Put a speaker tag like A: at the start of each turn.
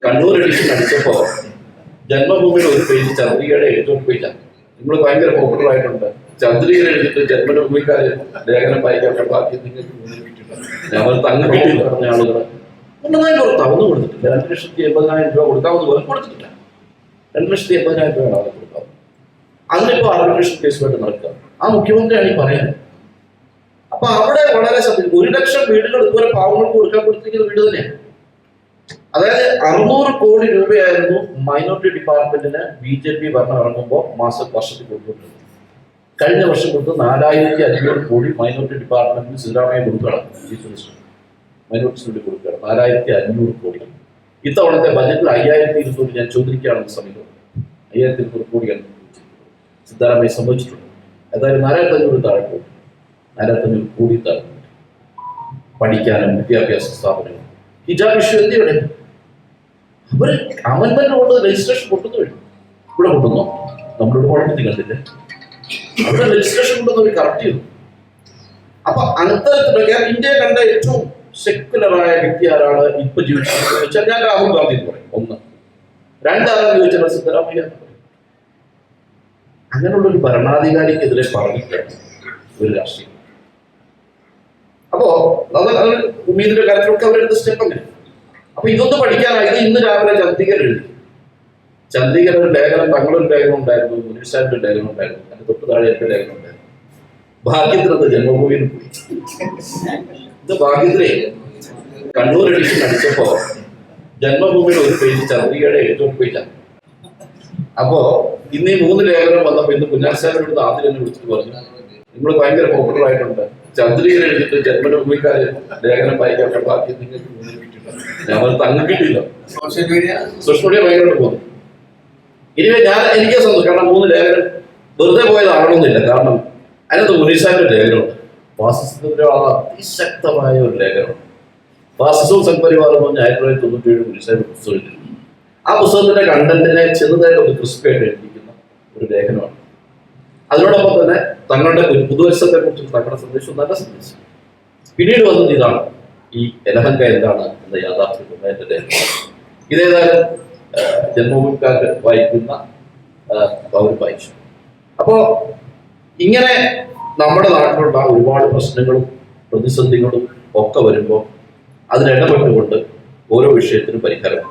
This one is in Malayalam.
A: കണ്ണൂർ എഡിഷൻ അടിച്ചപ്പോ ജന്മഭൂമിയുടെ ഒരു പേജ് ചന്ദ്രികയുടെ എഡിറ്റോറിയൽ പേജാണ്. നമ്മൾ ഭയങ്കര പോപ്പുലർ ആയിട്ടുണ്ട്. ചന്ദ്രികയിൽ എഴുതിയിട്ട് ജന്മഭൂമിക്കാര് ലേഖനം വായിക്കാൻ ബാക്കി നിങ്ങൾക്ക് ഞങ്ങൾ തങ്ങ വീട്ടിൽ പറഞ്ഞ ആളുകൾ ഉന്നതായി പുറത്താ ഒന്നും കൊടുത്തിട്ടില്ല. 2,80,000 രൂപ കൊടുക്കാവുന്ന പോലെ കൊടുത്തിട്ടില്ല. 2,80,000 രൂപയാണ് അവർക്ക് കൊടുക്കാവുന്നത്. അതിനിപ്പോ ആർബിട്രേഷൻ കേസുമായിട്ട് നടക്കുക. ആ മുഖ്യമന്ത്രിയാണ് ഈ പറയുന്നത്. അപ്പൊ അവിടെ വളരെ സത്യം 1 ലക്ഷം വീടുകൾ ഇതുപോലെ പാവങ്ങൾക്ക് കൊടുക്കാൻ കൊടുത്തിരിക്കുന്ന വീട് തന്നെയാണ്. അതായത് 600 കോടി രൂപയായിരുന്നു മൈനോറിറ്റി ഡിപ്പാർട്ട്മെന്റിന് BJP ഭരണം ഇറങ്ങുമ്പോൾ വർഷത്തിൽ കൊടുത്തിട്ടുണ്ട്. കഴിഞ്ഞ വർഷം കൊടുത്ത് 4,500 കോടി മൈനോറിറ്റി ഡിപ്പാർട്ട്മെന്റിന് സിദ്ധരാമയ്യ കൊടുക്കുകയാണ്. ചീഫ് മിനിസ്റ്റർ മൈനോറിറ്റീസിന് വേണ്ടി കൊടുക്കുകയാണ് 4,500 കോടി. ഇത്തവണത്തെ ബജറ്റിൽ 5,200 ഞാൻ ചോദിക്കുകയാണെന്ന് സമീപം 5,200 കോടിയാണ് സിദ്ധരാമയ്യ സംഭവിച്ചിട്ടുണ്ട്. അതായത് 4,500 താഴെ പോകും. 4,500 കോടി താഴെ പഠിക്കാനും വിദ്യാഭ്യാസ സ്ഥാപനങ്ങളും. ഹിജാബ് ഇഷ്യൂ എന്തിവിടെ? അവര് അമൻമെന്റ് കൊണ്ട് രജിസ്ട്രേഷൻ പൊട്ടുന്നു വേണം. ഇവിടെ പൊട്ടുന്നു. നമ്മളിവിടെ കുഴപ്പത്തിൽ കണ്ടില്ലേ? അവിടെ രജിസ്ട്രേഷൻ കൊണ്ടൊന്നും അവർ കറക്റ്റ് ചെയ്തു. അപ്പൊ അത്തരത്തിലൊക്കെ ഇന്ത്യ കണ്ട ഏറ്റവും സെക്യുലറായ വ്യക്തി ആരാണ് ഇപ്പൊ ജീവിക്കുന്നത് വെച്ചാൽ ഞാൻ രാഹുൽ ഗാന്ധി എന്ന് പറയും. 1. 2 ആരാന്ന് ചോദിച്ചാൽ സിദ്ധരാമയ്യ. അങ്ങനെയുള്ള ഒരു ഭരണാധികാരിക്കെതിരെ പറഞ്ഞിട്ടാണ് ഒരു രാഷ്ട്രീയം. അപ്പോ അത് ഉമ്മീദിന്റെ കാര്യത്തിലൊക്കെ അവരെടുത്ത സ്റ്റെപ്പ് അങ്ങനെ. അപ്പൊ ഇതൊന്നും പഠിക്കാനായത് ഇന്ന് രാവിലെ ചന്ദ്രികയിൽ എഴുതി. ചന്ദ്രികയിൽ ഒരു ലേഖനം, തങ്ങളൊരു ലേഖനം ഉണ്ടായിരുന്നു, മുനീർ സാഹിബിന്റെ ലേഖനം ഉണ്ടായിരുന്നു, അതിന്റെ തൊട്ട് താഴെ എന്റെ ലേഖനം ഉണ്ടായിരുന്നു. ഭാഗ്യത്തിനത് ജന്മഭൂമിയിൽ പോയി. ഇത് ഭാഗ്യത്തിലേ കണ്ണൂർ എഡിഷൻ അടിച്ചപ്പോ ജന്മഭൂമിയുടെ ഒരു പേജ് ചന്ദ്രികയുടെ എഡിറ്റോറിയൽ പേജാണ്. അപ്പോ ഇന്ന് ഈ 3 ലേഖനം വന്നപ്പോ ഇന്ന് പുന്നാർ സാഹിബിനോട് ആദ്യം എന്നെ വിളിച്ചിട്ട് പറഞ്ഞു, നിങ്ങൾ ഭയങ്കര പോപ്പുലർ ആയിട്ടുണ്ട്. ചന്ദ്രികയിൽ എഴുതിയിട്ട് ജന്മഭൂമിക്കാര് ലേഖനം വായിക്കാൻ ബാക്കി നിങ്ങൾക്ക് ഞങ്ങൾ തങ്ങ കിട്ടില്ല. സോഷ്യൽ മീഡിയ ഭയങ്കരമായിട്ട് പോകുന്നു. ഇനിവേ എനിക്ക് സന്തോഷം. കാരണം 3 ലേഖനം വെറുതെ പോയതാകണമെന്നില്ല. കാരണം അതിനകത്ത് മുനീർ സാഹിബിന്റെ ലേഖനമുണ്ട്. ഫാസിസത്തിന്റെ അതിശക്തമായ ഒരു ലേഖനമുണ്ട്. ഫാസിസവും സംഘപരിവാറും പറഞ്ഞ 1997 മുനീർ സാഹിബ് പുസ്തകം എഴുതിയിട്ടുണ്ട്. ആ പുസ്തകത്തിന്റെ കണ്ടന്റിനെ ചെറുതായിട്ട് ഒന്ന് ക്രിസ്പിയായിട്ട് എഴുതിയിരിക്കുന്ന ഒരു ലേഖനമാണ്. അതിനോടൊപ്പം തന്നെ തങ്ങളുടെ പുതുവത്സരത്തെ കുറിച്ചുള്ള തങ്ങളുടെ സന്ദേശം നല്ല സന്ദേശം. പിന്നീട് വന്നത് ഇതാണ്, ഈ എലഹങ്ക എന്താണ് എന്ന യാഥാർത്ഥ്യം എന്റെ ലേഖനം. ഇതേതായാലും ജന്മഭൂമിക്കാർക്ക് വായിക്കുന്ന അവർ വായിച്ചു. അപ്പോ ഇങ്ങനെ നമ്മുടെ നാട്ടിലുള്ള ഒരുപാട് പ്രശ്നങ്ങളും പ്രതിസന്ധികളും ഒക്കെ വരുമ്പോൾ അതിനിടപെട്ടുകൊണ്ട് ഓരോ വിഷയത്തിനും പരിഹാരം